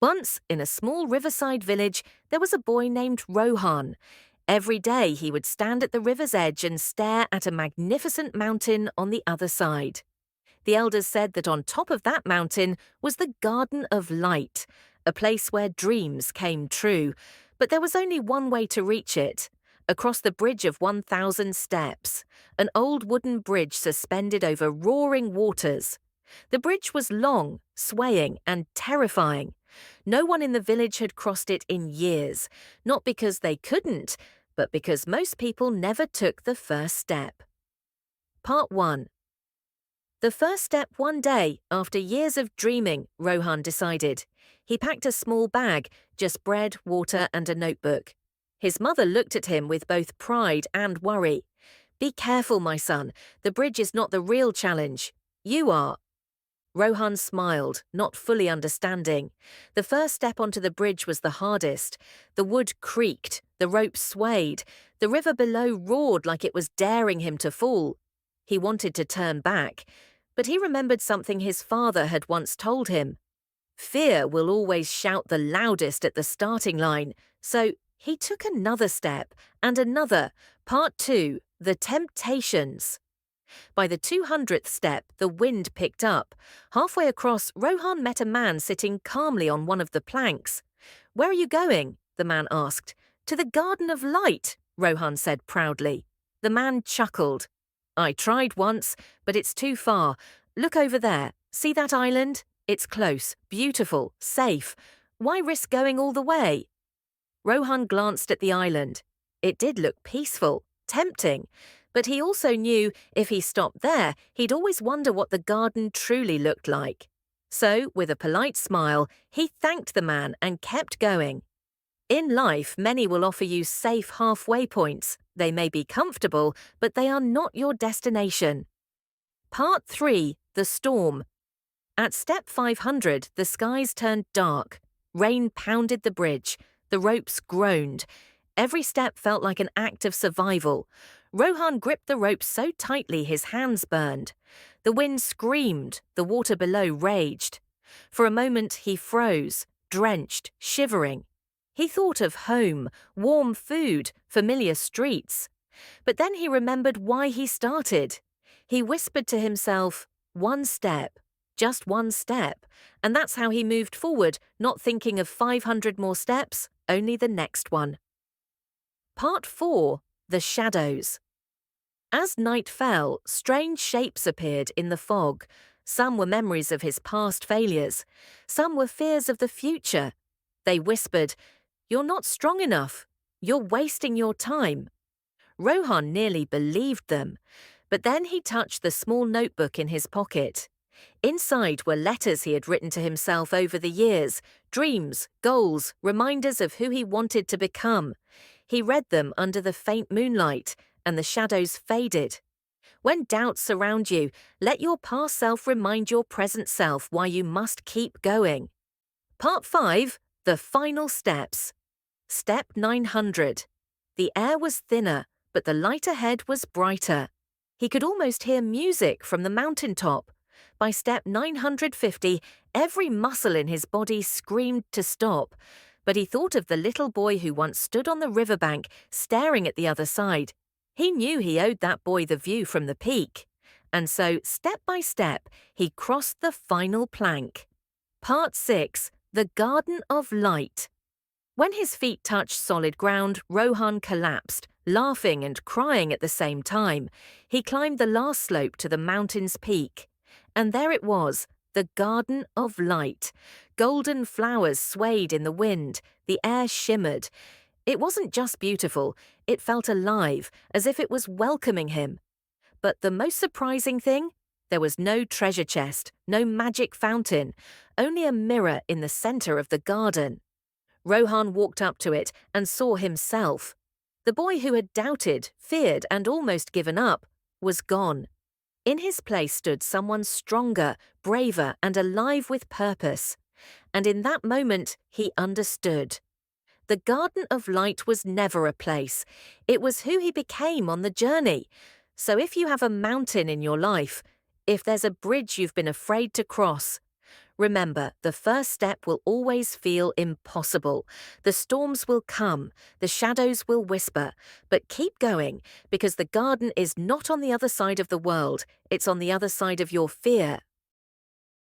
Once, in a small riverside village, there was a boy named Rohan. Every day he would stand at the river's edge and stare at a magnificent mountain on the other side. The elders said that on top of that mountain was the Garden of Light, a place where dreams came true. But there was only one way to reach it: across the Bridge of 1,000 Steps, an old wooden bridge suspended over roaring waters. The bridge was long, swaying, and terrifying. No one in the village had crossed it in years, not because they couldn't, but because most people never took the first step. Part 1. The first step one day, after years of dreaming, Rohan decided. He packed a small bag, just bread, water, and a notebook. His mother looked at him with both pride and worry. "Be careful, my son. The bridge is not the real challenge. You are." Rohan smiled, not fully understanding. The first step onto the bridge was the hardest. The wood creaked, the rope swayed, the river below roared like it was daring him to fall. He wanted to turn back, but he remembered something his father had once told him. Fear will always shout the loudest at the starting line, so he took another step, and another. Part 2, The Temptations. By the 200th step, the wind picked up. Halfway across, Rohan met a man sitting calmly on one of the planks. "Where are you going?" the man asked. "To the Garden of Light," Rohan said proudly. The man chuckled. "I tried once, but it's too far. Look over there. See that island? It's close, beautiful, safe. Why risk going all the way?" Rohan glanced at the island. It did look peaceful, tempting, but he also knew if he stopped there, he'd always wonder what the garden truly looked like. So, with a polite smile, he thanked the man and kept going. In life, many will offer you safe halfway points. They may be comfortable, but they are not your destination. Part 3, The Storm. At step 500, the skies turned dark. Rain pounded the bridge. The ropes groaned. Every step felt like an act of survival. Rohan gripped the rope so tightly his hands burned. The wind screamed, the water below raged. For a moment he froze, drenched, shivering. He thought of home, warm food, familiar streets. But then he remembered why he started. He whispered to himself, "One step, just one step," and that's how he moved forward, not thinking of 500 more steps, only the next one. Part 4, The Shadows. As night fell, strange shapes appeared in the fog. Some were memories of his past failures. Some were fears of the future. They whispered, "You're not strong enough. You're wasting your time." Rohan nearly believed them. But then he touched the small notebook in his pocket. Inside were letters he had written to himself over the years, dreams, goals, reminders of who he wanted to become. He read them under the faint moonlight, and the shadows faded. When doubts surround you, let your past self remind your present self why you must keep going. Part 5, The Final Steps. Step 900. The air was thinner, but the light ahead was brighter. He could almost hear music from the mountaintop. By step 950, every muscle in his body screamed to stop. But he thought of the little boy who once stood on the riverbank, staring at the other side. He knew he owed that boy the view from the peak. And so, step by step, he crossed the final plank. Part 6, The Garden of Light. When his feet touched solid ground, Rohan collapsed, laughing and crying at the same time. He climbed the last slope to the mountain's peak. And there it was, the Garden of Light. Golden flowers swayed in the wind, the air shimmered. It wasn't just beautiful, it felt alive, as if it was welcoming him. But the most surprising thing? There was no treasure chest, no magic fountain, only a mirror in the center of the garden. Rohan walked up to it and saw himself. The boy who had doubted, feared, and almost given up was gone. In his place stood someone stronger, braver, and alive with purpose. And in that moment, he understood. The Garden of Light was never a place. It was who he became on the journey. So if you have a mountain in your life, if there's a bridge you've been afraid to cross, Remember, the first step will always feel impossible. The storms will come, the shadows will whisper, but keep going because the garden is not on the other side of the world, it's on the other side of your fear